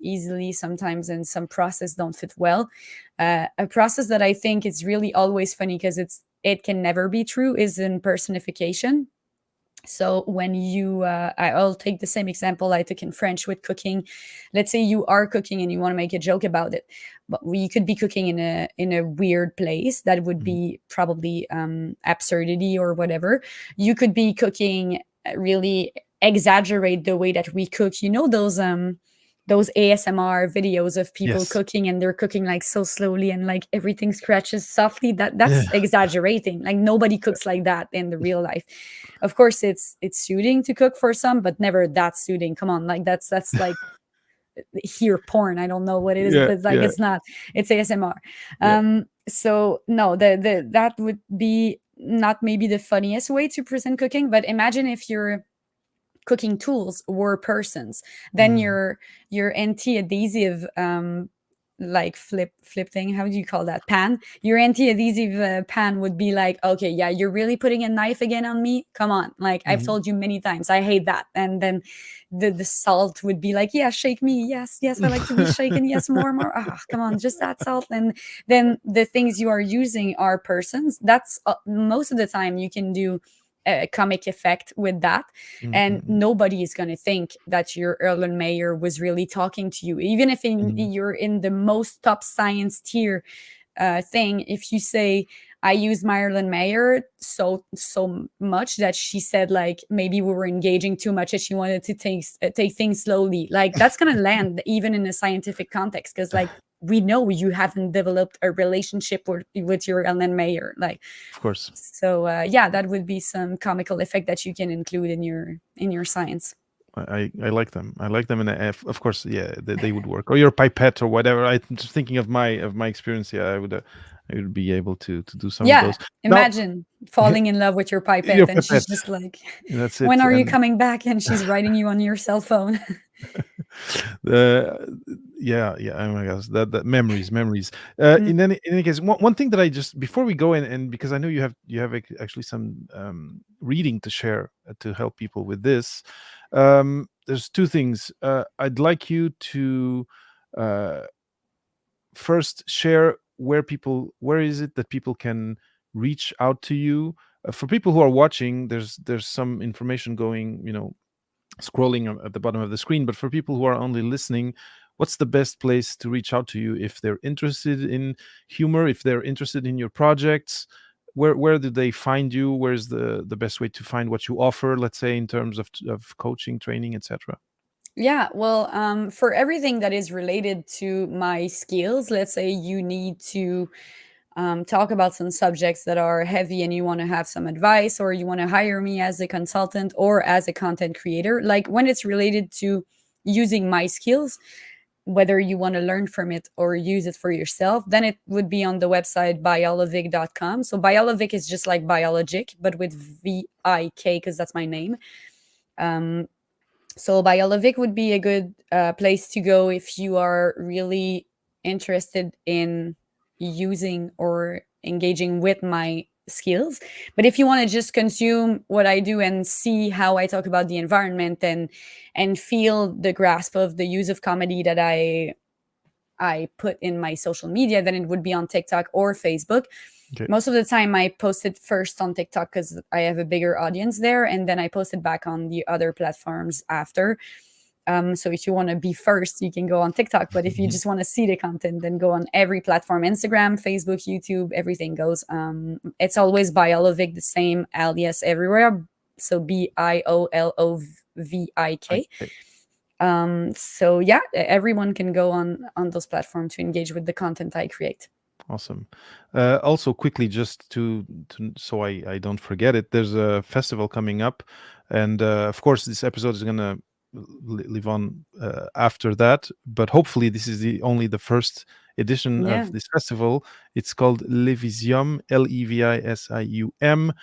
easily sometimes, and some process don't fit well. A process that I think is really always funny because it can never be true is in personification. So when I'll take the same example I took in French with cooking. Let's say you are cooking and you want to make a joke about it, but we could be cooking in a weird place that would Mhm. be probably absurdity or whatever. You could be cooking really. exaggerate the way that we cook. You know those ASMR videos of people Yes. cooking, and they're cooking like so slowly and like everything scratches softly. Yeah. That's exaggerating. Like nobody cooks like that in the real life. Of course, it's soothing to cook for some, but never that soothing. Come on, like that's like here porn. I don't know what it is, Yeah. but like Yeah. it's not. It's ASMR. Yeah. So no, the that would be not maybe the funniest way to present cooking, but imagine if your cooking tools were persons, then Mm. your anti-adhesive like flip thing, how do you call that, pan, your anti-adhesive pan would be like, okay, yeah, you're really putting a knife again on me, come on, like I've Mhm. told you many times I hate that. And then the salt would be like, yeah, shake me, yes, yes, I like to be shaken, yes, more, ah, come on, just that salt. And then the things you are using are persons. That's most of the time you can do a comic effect with that, and Mhm. nobody is going to think that your Erlen Mayer was really talking to you, even if Mhm. you're in the most top science tier thing. If you say, I use Marilyn Mayer so much that she said like maybe we were engaging too much and she wanted to take things slowly, like that's gonna land even in a scientific context, because like we know you haven't developed a relationship with your Ellen Mayer, like. Of course. So yeah, that would be some comical effect that you can include in your science. I like them. I like them, and of course, yeah, they would work. Or your pipette or whatever. I'm just thinking of my experience. Yeah, I would be able to do some of Yeah, those. Now, imagine falling in love with your your pipette and she's pipette. just like, That's when it. are you And coming back? And she's writing you on your cell phone. uh, yeah, yeah. Oh my gosh, that memories, memories. Mm. In any case, one thing that I just before we go in, and because I know you have actually some reading to share to help people with this. There's two things. I'd like you to uh, first share where is it that people can reach out to you. For people who are watching, there's some information going, scrolling at the bottom of the screen. But for people who are only listening, what's the best place to reach out to you if they're interested in humor, if they're interested in your projects? Where do they find you? Where's the best way to find what you offer, let's say, in terms of coaching, training, etc.? Yeah, well, for everything that is related to my skills, let's say you need to talk about some subjects that are heavy and you want to have some advice, or you want to hire me as a consultant or as a content creator, like when it's related to using my skills, whether you want to learn from it or use it for yourself, then it would be on the website biolovik.com. So Biolovik is just like biologic, but with VIK, because that's my name. Um, so Biolovik would be a good place to go if you are really interested in using or engaging with my skills. But if you want to just consume what I do and see how I talk about the environment and feel the grasp of the use of comedy that I put in my social media, then it would be on TikTok or Facebook. Okay. Most of the time, I post it first on TikTok because I have a bigger audience there, and then I post it back on the other platforms after. So if you want to be first, you can go on TikTok. But if you just want to see the content, then go on every platform: Instagram, Facebook, YouTube, everything goes. It's always Biolovik, the same alias everywhere. So Biolovik. Okay. So yeah, everyone can go on those platforms to engage with the content I create. Awesome. Also, quickly, just to so I don't forget it, there's a festival coming up, and of course, this episode is gonna live on after that. But hopefully, this is the first edition Yeah. of this festival. It's called Levisium, Levisium.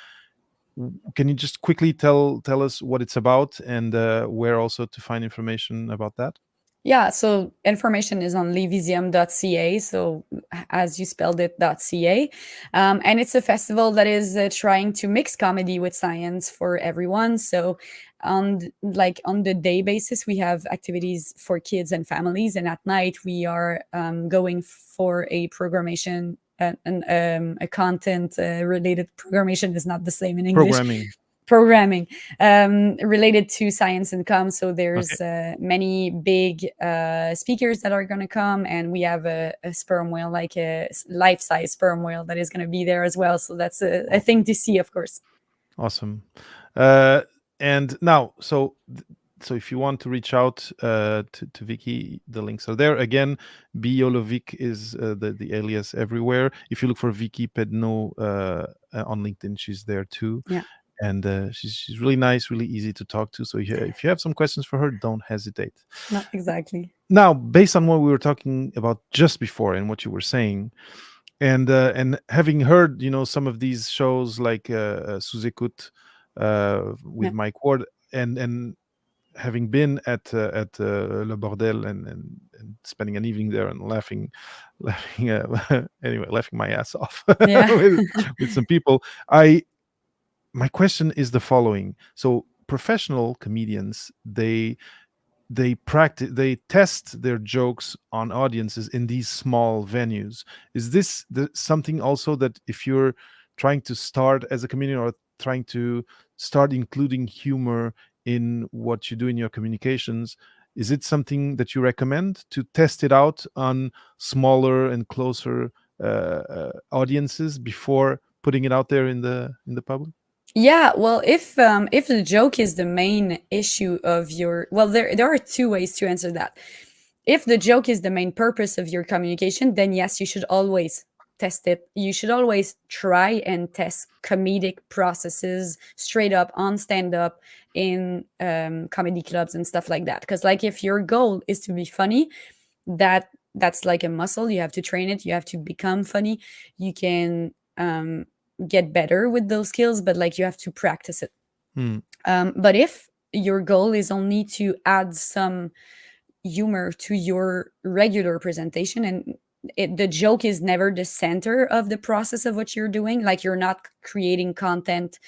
Can you just quickly tell us what it's about and where also to find information about that? Yeah, so information is on livisium.ca, so as you spelled it, .ca. And it's a festival that is trying to mix comedy with science for everyone. So on the day basis, we have activities for kids and families, and at night we are going for a programmation a content related programmation is not the same in English, Programming. programming related to science and com. So Okay. there's many big speakers that are going to come, and we have a sperm whale, like a life-size sperm whale, that is going to be there as well. So that's a thing to see, of course. Awesome. Uh, And now, so if you want to reach out to Vicky, the links are there. Again, Biolovik is the alias everywhere. If you look for Vikie Pedneault on LinkedIn, she's there too. Yeah. And she's really nice, really easy to talk to. So if you have some questions for her, don't hesitate. No, exactly. Now, based on what we were talking about just before and what you were saying, and having heard, some of these shows like Sous Écoute Yeah. with Mike Ward, and having been at Le Bordel and spending an evening there and laughing anyway, laughing my ass off Yeah. with some people, I my question is the following. So professional comedians, they test their jokes on audiences in these small venues. Is this something also that if you're trying to start as a comedian, or trying to start including humor in what you do in your communications, is it something that you recommend to test it out on smaller and closer audiences before putting it out there in the public? Yeah, well, if the joke is the main issue of your, well, there are two ways to answer that. If the joke is the main purpose of your communication, then yes, you should always test it. You should always try and test comedic processes straight up on stand up in comedy clubs and stuff like that. Because like if your goal is to be funny, that's like a muscle. You have to train it. You have to become funny. You can get better with those skills, but like you have to practice it. Hmm. But if your goal is only to add some humor to your regular presentation, and the joke is never the center of the process of what you're doing, like you're not creating content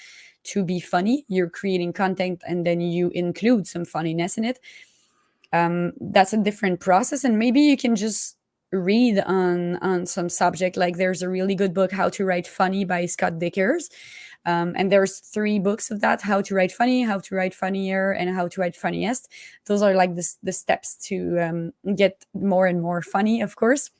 to be funny, you're creating content and then you include some funniness in it. That's a different process, and maybe you can just read on some subject. Like there's a really good book, How to Write Funny by Scott Dickers, and there's 3 books of that: How to Write Funny, How to Write Funnier, and How to Write Funniest. Those are like the steps to get more and more funny, of course.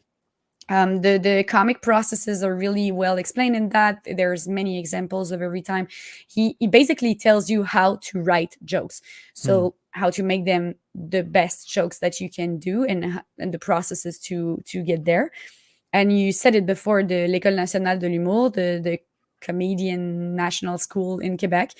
The comic processes are really well explained in that. There's many examples of every time. He basically tells you how to write jokes, Hmm. so how to make them the best jokes that you can do, and the processes to get there. And you said it before, the l'École nationale de l'humour, the comedian national school in Quebec,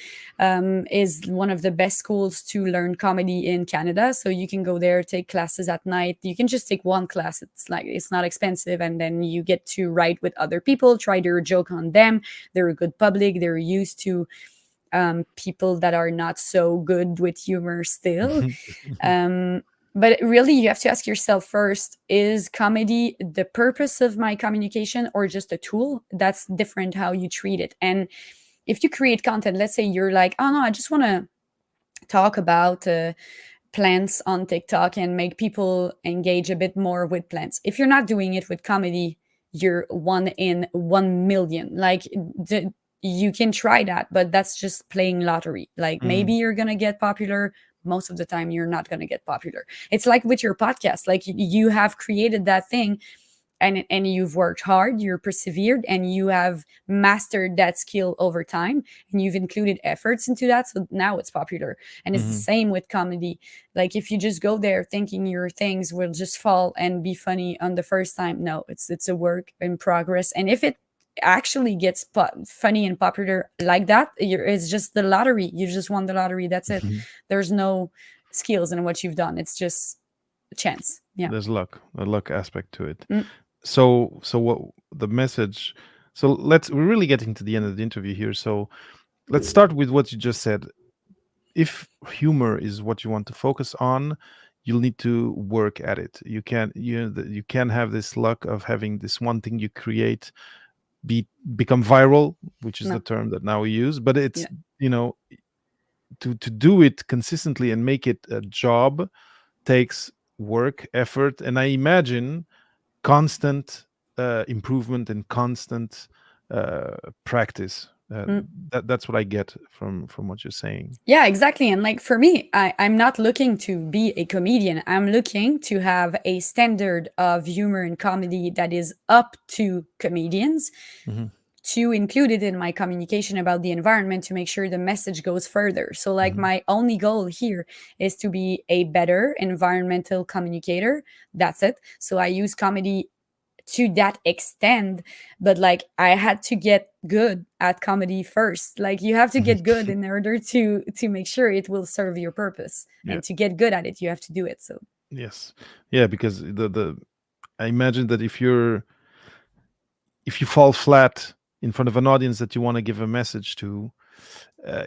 is one of the best schools to learn comedy in Canada. So you can go there, take classes at night. You can just take one class. It's not expensive, and then you get to write with other people, try their joke on them. They're a good public. They're used to people that are not so good with humor still. Um, but really, you have to ask yourself first, is comedy the purpose of my communication or just a tool? That's different how you treat it. And if you create content, let's say you're like, oh no, I just want to talk about plants on TikTok and make people engage a bit more with plants. If you're not doing it with comedy, you're 1 in 1 million. Like, you can try that, but that's just playing lottery. Like maybe Hmm. you're gonna get popular. Most of the time, you're not gonna get popular. It's like with your podcast. Like you have created that thing, and you've worked hard, you're persevered, and you have mastered that skill over time, and you've included efforts into that, so now it's popular. And it's the Hmm. same with comedy. Like if you just go there thinking your things will just fall and be funny on the first time, no, it's a work in progress. And if it actually gets funny and popular like that, it's just the lottery. You just won the lottery, that's it. There's no skills in what you've done, it's just chance. Yeah. There's a luck aspect to it. Mm, So what the message? So we're really getting to the end of the interview here. So let's start with what you just said. If humor is what you want to focus on, you'll need to work at it. You can't have this luck of having this one thing you create become viral, which is the no. term that now we use. But it's, Yeah. you know to do it consistently and make it a job takes work, effort, and I imagine constant improvement and constant practice. Mm. That's what I get from what you're saying. Yeah, exactly. And like for me, I'm not looking to be a comedian. I'm looking to have a standard of humor and comedy that is up to comedians. Hmm. to include it in my communication about the environment to make sure the message goes further. So, like, Mhm. my only goal here is to be a better environmental communicator. That's it. So, I use comedy to that extent, but like, I had to get good at comedy first. Like, you have to get good in order to make sure it will serve your purpose, Yeah. and to get good at it, you have to do it. So, Yes. Yeah, because the I imagine that if you fall flat in front of an audience that you want to give a message to,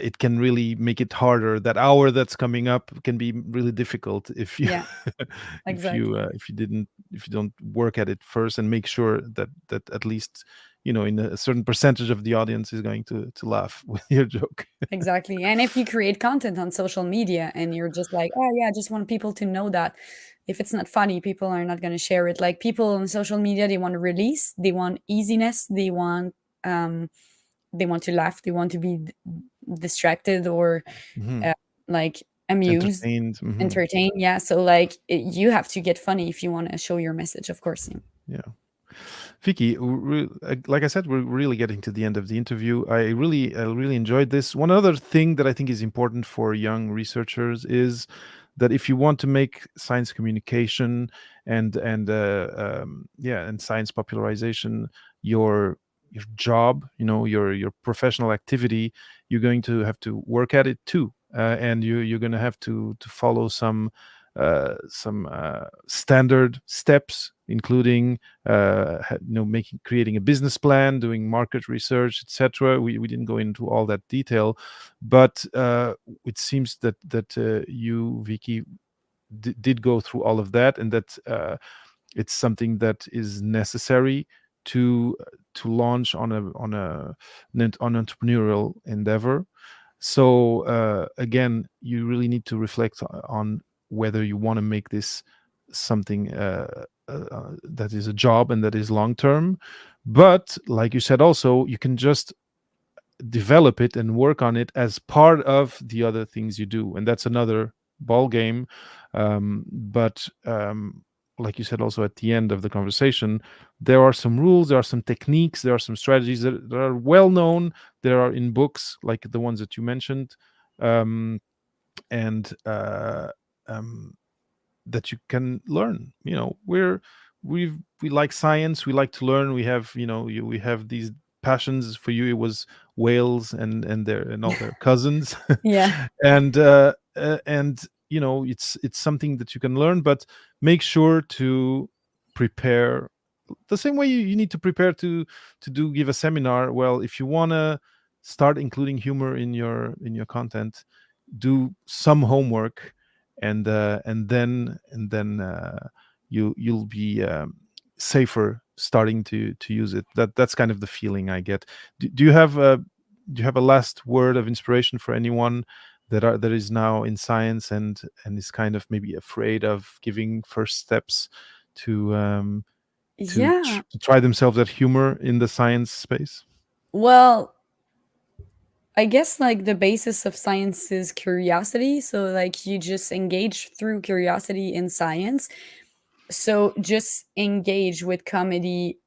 it can really make it harder. That hour that's coming up can be really difficult if you yeah, exactly. if you don't work at it first and make sure that at least in a certain percentage of the audience is going to laugh with your joke. Exactly. And if you create content on social media and you're just like, oh yeah, I just want people to know that, if it's not funny, people are not going to share it. Like, people on social media, they want release, they want easiness, um they want to laugh, they want to be distracted, or Mhm. uh, like amused, Entertained. Mhm. entertained. Yeah. So like, you have to get funny if you want to show your message, of course. Yeah. Yeah. Vicky, like I said, we're really getting to the end of the interview. I really enjoyed this. One other thing that I think is important for young researchers is that if you want to make science communication and science popularization your job, your professional activity, you're going to have to work at it too, and you're going to have to follow some standard steps, including making creating a business plan, doing market research, etc. We didn't go into all that detail, but it seems that you, Vicky, did go through all of that, and that it's something that is necessary to to launch on entrepreneurial endeavor. So again, you really need to reflect on whether you want to make this something that is a job and that is long term. But like you said, also you can just develop it and work on it as part of the other things you do, and that's another ball game. But like you said also at the end of the conversation, there are some rules, there are some techniques, there are some strategies that are well known. There are in books like the ones that you mentioned, um, and um, that you can learn. We like science, we like to learn. We have we have these passions. For you it was whales and all their cousins. Yeah. And it's something that you can learn, but make sure to prepare the same way you need to prepare to give a seminar. Well, if you want to start including humor in your content, do some homework, and then you'll be safer starting to use it. That's kind of the feeling I get. Do you have a last word of inspiration for anyone that is now in science and is kind of maybe afraid of giving first steps to Yeah. to try themselves at humor in the science space? Well, I guess like the basis of science is curiosity. So like, you just engage through curiosity in science. So just engage with comedy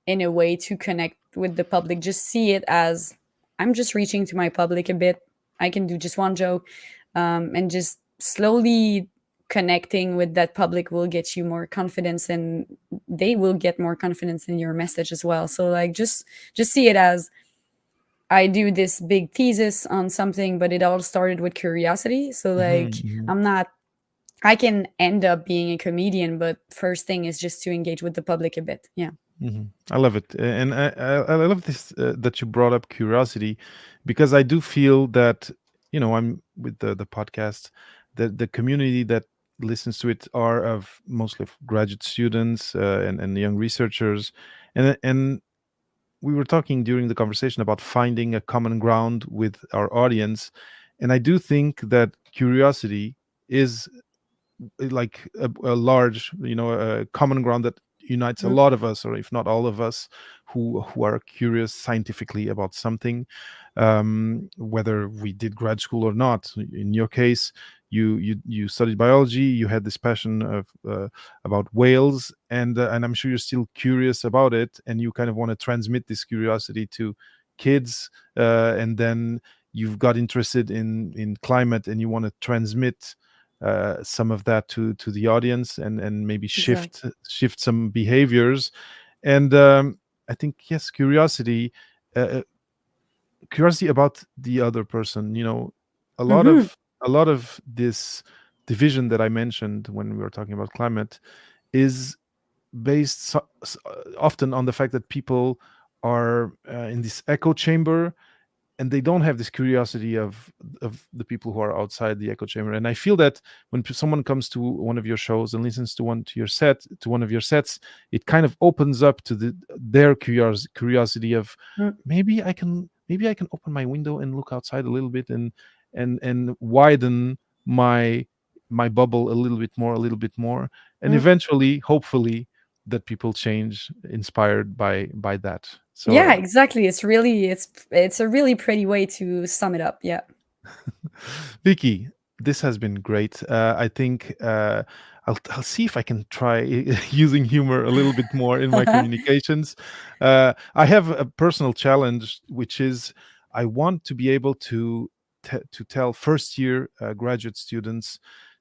in a way to connect with the public. Just see it as, I'm just reaching to my public a bit. I can do just one joke, and just slowly connecting with that public will get you more confidence, and they will get more confidence in your message as well. So like, just see it as, I do this big thesis on something, but it all started with curiosity. So like, Hmm. I'm not, I can end up being a comedian, but first thing is just to engage with the public a bit. Yeah. I love it, and I love this that you brought up curiosity, because I do feel that I'm with the podcast, the community that listens to it are of mostly of graduate students and young researchers, and we were talking during the conversation about finding a common ground with our audience, and I do think that curiosity is like a large a common ground that unites a Mhm. lot of us, or if not all of us, who are curious scientifically about something, whether we did grad school or not. In your case, you studied biology. You had this passion of about whales, and I'm sure you're still curious about it, and you kind of want to transmit this curiosity to kids, and then you've got interested in climate, and you want to transmit some of that to the audience, and maybe Exactly. shift some behaviors. And I think, yes, uh, curiosity about the other person. A lot Hmm. of a lot of this division that I mentioned when we were talking about climate is based often on the fact that people are in this echo chamber, and they don't have this curiosity of the people who are outside the echo chamber. And I feel that when someone comes to one of your shows and listens to one of your sets, it kind of opens up to their curiosity of, maybe I can open my window and look outside a little bit, and widen my bubble a little bit more, and Mm. eventually, hopefully, that people change inspired by that. Yeah, So exactly. It's a really pretty way to sum it up. Yeah. Vicky, this has been great. I think I'll see if I can try using humor a little bit more in my communications. I have a personal challenge, which is I want to be able to tell first year graduate students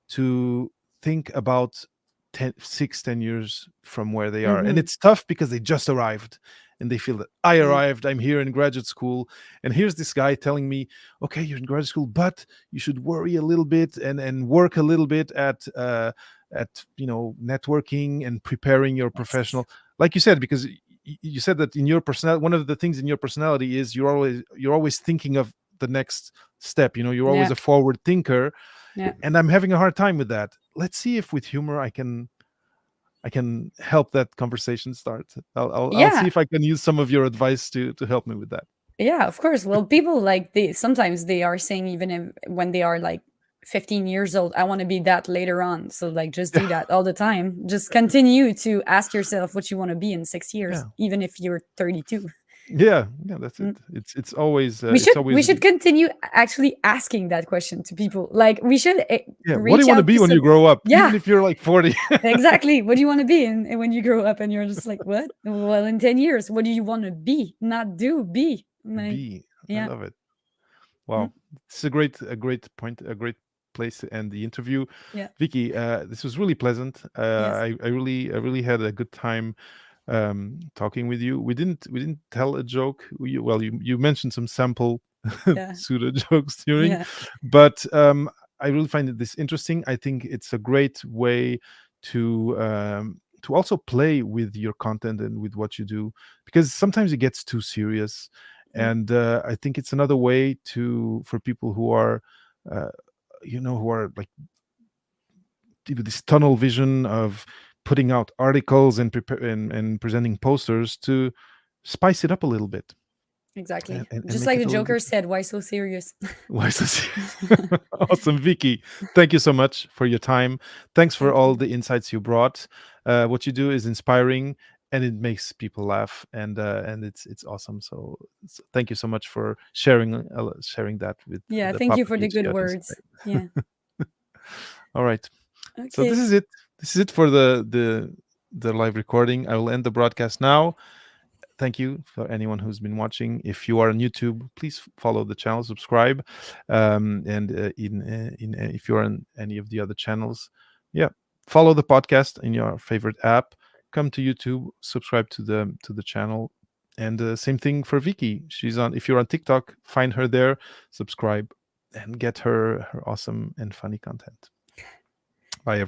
to think about 10 years from where they are. And Hmm. it's tough because they just arrived, and they feel that I Yeah. arrived, I'm here in graduate school, and here's this guy telling me, okay, you're in graduate school, but you should worry a little bit, and work a little bit at networking and preparing your Yes. professional, like you said, because you said that in your personality, one of the things in your personality is you're always thinking of the next step. You're always Yeah. a forward thinker, Yeah. and I'm having a hard time with that. Let's see if with humor I can help that conversation start. I'll see Yeah. if I can use some of your advice to help me with that. Yeah, of course. Well, people like they sometimes they are saying even if, when they are like 15 years old, I want to be that later on. So like just do that all the time. Just continue to ask yourself what you want to be in 6 years, Yeah. even if you're 32. Yeah, that's it. Mm. It's always We should continue actually asking that question to people. Like we should yeah. What do you reach want to out be to when you some. grow up, even Yeah, if you're like 40? exactly. What do you want to be in when you grow up? And you're just like, what? Well, in 10 years, what do you want to be? Not do, be. Like, Be. I yeah. love it. Mm. Wow, it's a great point, a great place to end the interview. Yeah. Vicky, this was really pleasant. Yes. I really had a good time talking with you. We didn't tell a joke. You mentioned some sample Yeah. pseudo jokes during, Yeah. but I really find this interesting. I think it's a great way to also play with your content and with what you do, because sometimes it gets too serious, Mm. and I think it's another way to for people uh, who are like with this tunnel vision of putting out articles and presenting posters, to spice it up a little bit, and, Exactly. and, and Just make like it the a little bit Joker said, why so serious? why so serious. Awesome, Vicky. Thank you so much for your time. Thanks for Thank all you. the insights you brought. What you do is inspiring, and it makes people laugh, and it's awesome. So thank you so much for sharing that with Yeah. the Thank you for the population good audience words. today. Yeah. All right. So this Okay. is it. This is it for the live recording. I will end the broadcast now. Thank you for anyone who's been watching. If you are on YouTube, please follow the channel, subscribe, and if you're on any of the other channels, yeah, follow the podcast in your favorite app. Come to YouTube, subscribe to the channel, and same thing for Vicky. She's on. If you're on TikTok, find her there, subscribe, and get her awesome and funny content. Bye, everyone.